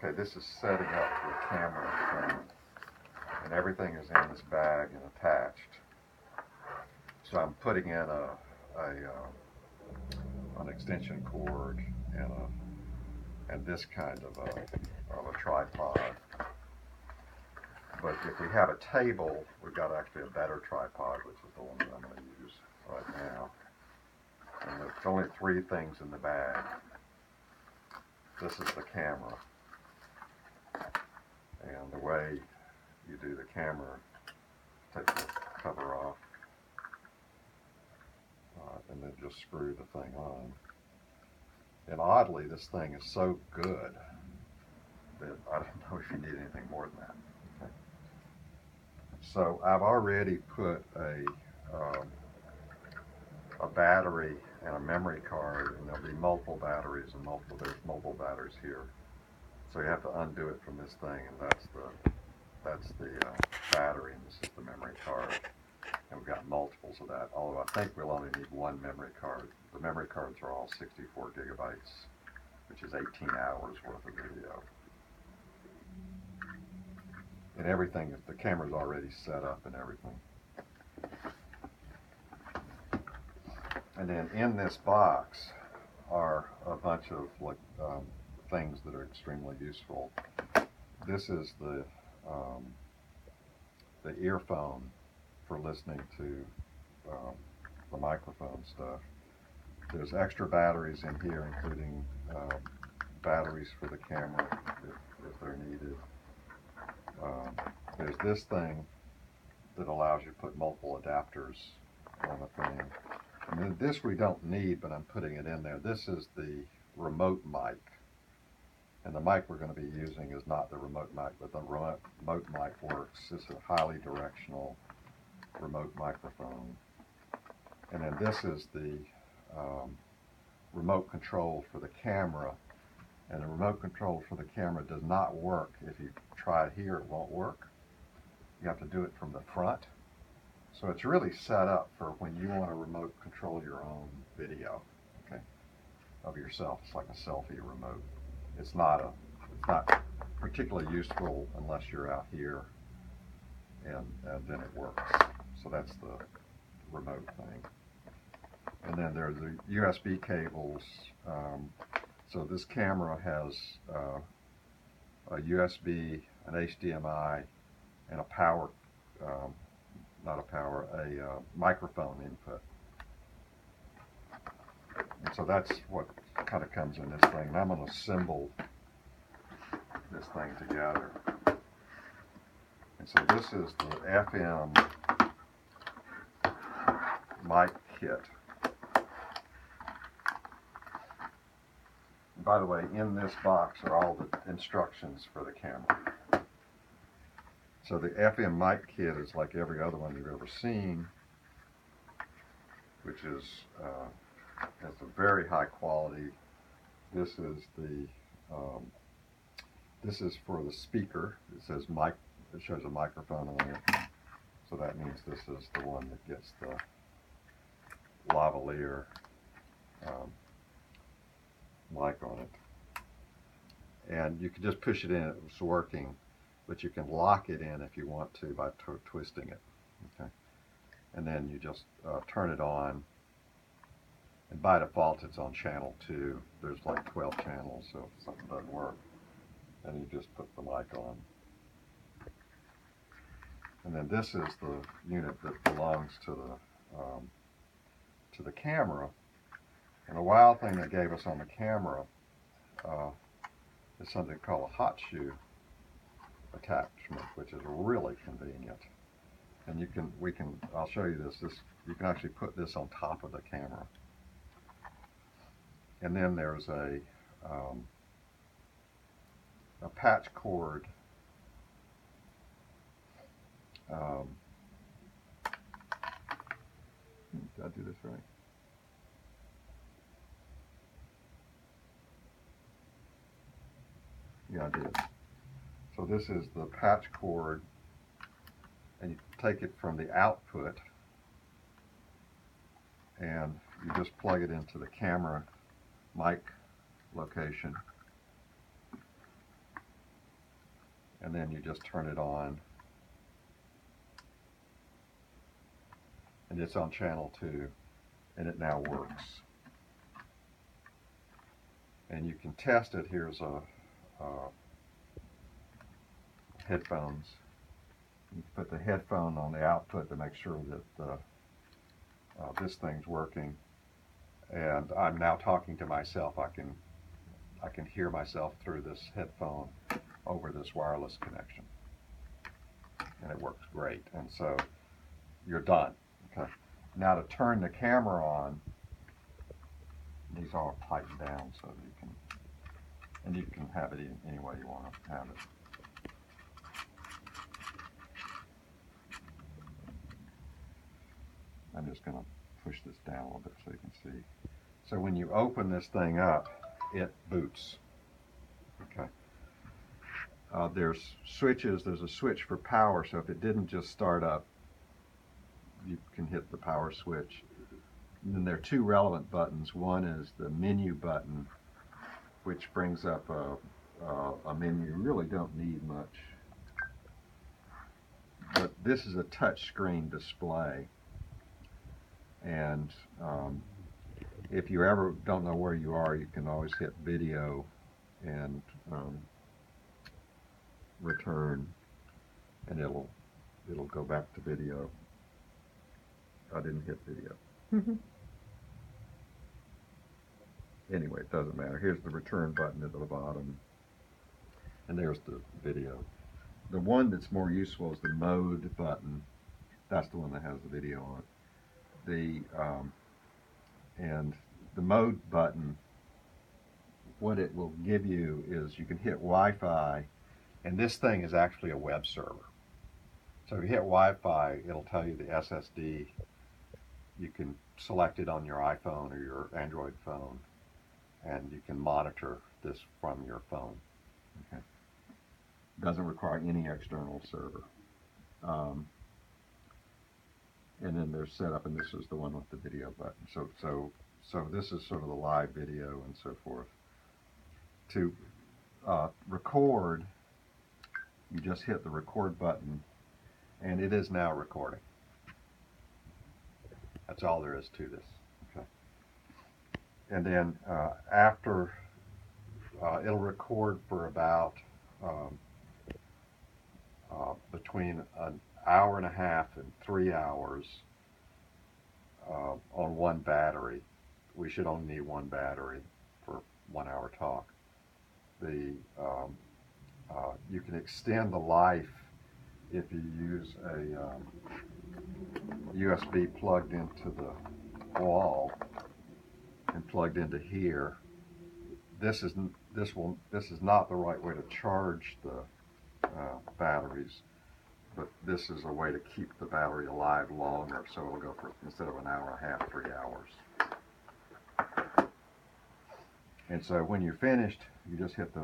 Okay, this is setting up the camera frame, and everything is in this bag and attached. So I'm putting in an extension cord and this kind of a tripod. But if we have a table, we've got actually a better tripod, which is the one that I'm going to use right now. And there's only 3 things in the bag. This is the camera. And the way you do the camera, take the cover off, and then just screw the thing on. And oddly, this thing is so good that I don't know if you need anything more than that. Okay. So I've already put a battery and a memory card, and there'll be multiple batteries and there's multiple batteries here. So you have to undo it from this thing, and that's the battery, and this is the memory card. And we've got multiples of that, although I think we'll only need 1 memory card. The memory cards are all 64 gigabytes, which is 18 hours worth of video. And everything, the camera's already set up and everything. And then in this box are a bunch of things that are extremely useful. This is the earphone for listening to the microphone stuff. There's extra batteries in here, including batteries for the camera if they're needed. There's this thing that allows you to put multiple adapters on the thing. And then this we don't need, but I'm putting it in there. This is the remote mic. And the mic we're going to be using is not the remote mic, but the remote mic works. It's a highly directional remote microphone. And then this is the remote control for the camera. And the remote control for the camera does not work. If you try it here, it won't work. You have to do it from the front. So it's really set up for when you want to remote control your own video, okay, of yourself. It's like a selfie remote. It's not particularly useful unless you're out here, and then it works. So that's the remote thing. And then there's the USB cables. So this camera has a USB, an HDMI, and a microphone input. And so that's what kind of comes in this thing. And I'm going to assemble this thing together. And so this is the FM mic kit. And by the way, in this box are all the instructions for the camera. So the FM mic kit is like every other one you've ever seen, which is has a very high quality. This is for the speaker. It says mic. It shows a microphone on it, so that means this is the one that gets the lavalier mic on it. And you can just push it in. It's working. But you can lock it in if you want to by twisting it, okay? And then you just turn it on, and by default it's on channel 2. There's like 12 channels, so if something doesn't work, then you just put the mic on. And then this is the unit that belongs to the camera. And the wild thing they gave us on the camera is something called a hot shoe attachment, which is really convenient. And I'll show you this. You can actually put this on top of the camera. And then there's a patch cord did I do this right? Yeah, I did. So this is the patch cord, and you take it from the output, and you just plug it into the camera mic location, and then you just turn it on, and it's on channel 2, and it now works. And you can test it. Here's a headphones. You put the headphone on the output to make sure that this thing's working. And I'm now talking to myself. I can hear myself through this headphone over this wireless connection, and it works great. And so you're done. Okay. Now to turn the camera on, these are all tightened down so that you can have it any way you want to have it. I'm just going to push this down a little bit so you can see. So when you open this thing up, it boots. Okay. There's switches. There's a switch for power, so if it didn't just start up, you can hit the power switch. And then there are two relevant buttons. One is the menu button, which brings up a menu. You really don't need much. But this is a touch screen display. And if you ever don't know where you are, you can always hit video and return, and it'll go back to video. I didn't hit video. Anyway, it doesn't matter. Here's the return button at the bottom, and there's the video. The one that's more useful is the mode button. That's the one that has the video on it. And the mode button, what it will give you is you can hit Wi-Fi, and this thing is actually a web server. So if you hit Wi-Fi, it'll tell you the SSD. You can select it on your iPhone or your Android phone, and you can monitor this from your phone. Okay. Doesn't require any external server. And then there's setup, and this is the one with the video button. So this is sort of the live video and so forth. To record, you just hit the record button, and it is now recording. That's all there is to this. Okay. And then after, it'll record for about between an hour and a half and 3 hours on one battery. We should only need one battery for 1 hour talk. You can extend the life if you use a USB plugged into the wall and plugged into here. This is not the right way to charge the batteries, but this is a way to keep the battery alive longer, so it'll go for, instead of an hour and a half, 3 hours. And so when you're finished, you just hit the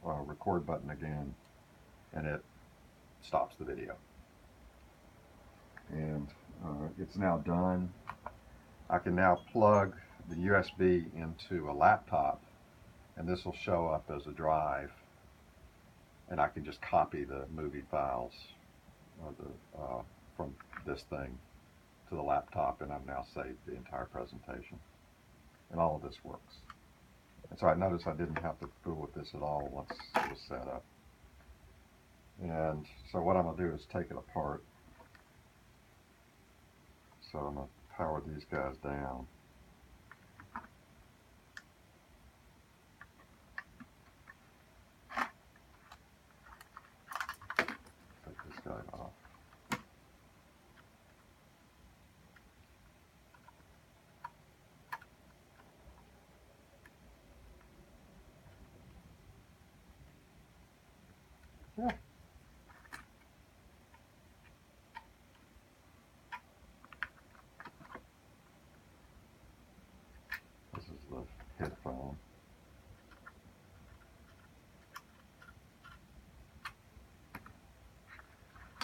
record button again, and it stops the video. And it's now done. I can now plug the USB into a laptop, and this will show up as a drive, and I can just copy the movie files from this thing to the laptop, and I've now saved the entire presentation. And all of this works. And so I noticed I didn't have to fool with this at all once it was set up. And so what I'm going to do is take it apart. So I'm going to power these guys down. Take this guy off. Yeah. This is the headphone.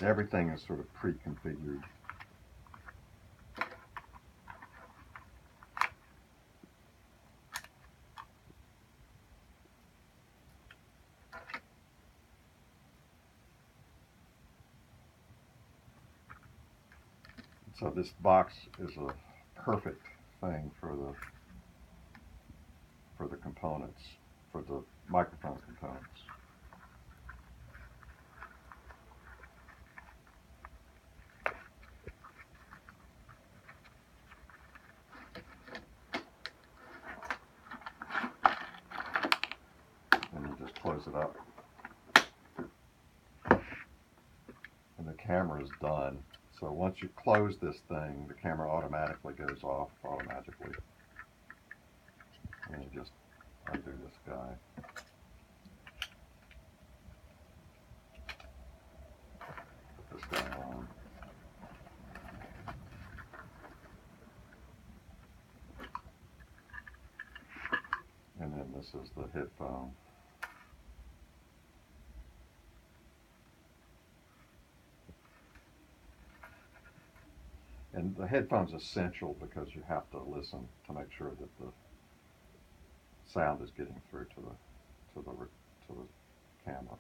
Everything is sort of pre-configured. So this box is a perfect thing for the components, for the microphone components. And you just close it up. And the camera is done. So once you close this thing, the camera automatically goes off automatically. And you just undo this guy. Put this guy on. And then this is the headphone. And the headphone's essential because you have to listen to make sure that the sound is getting through to the camera.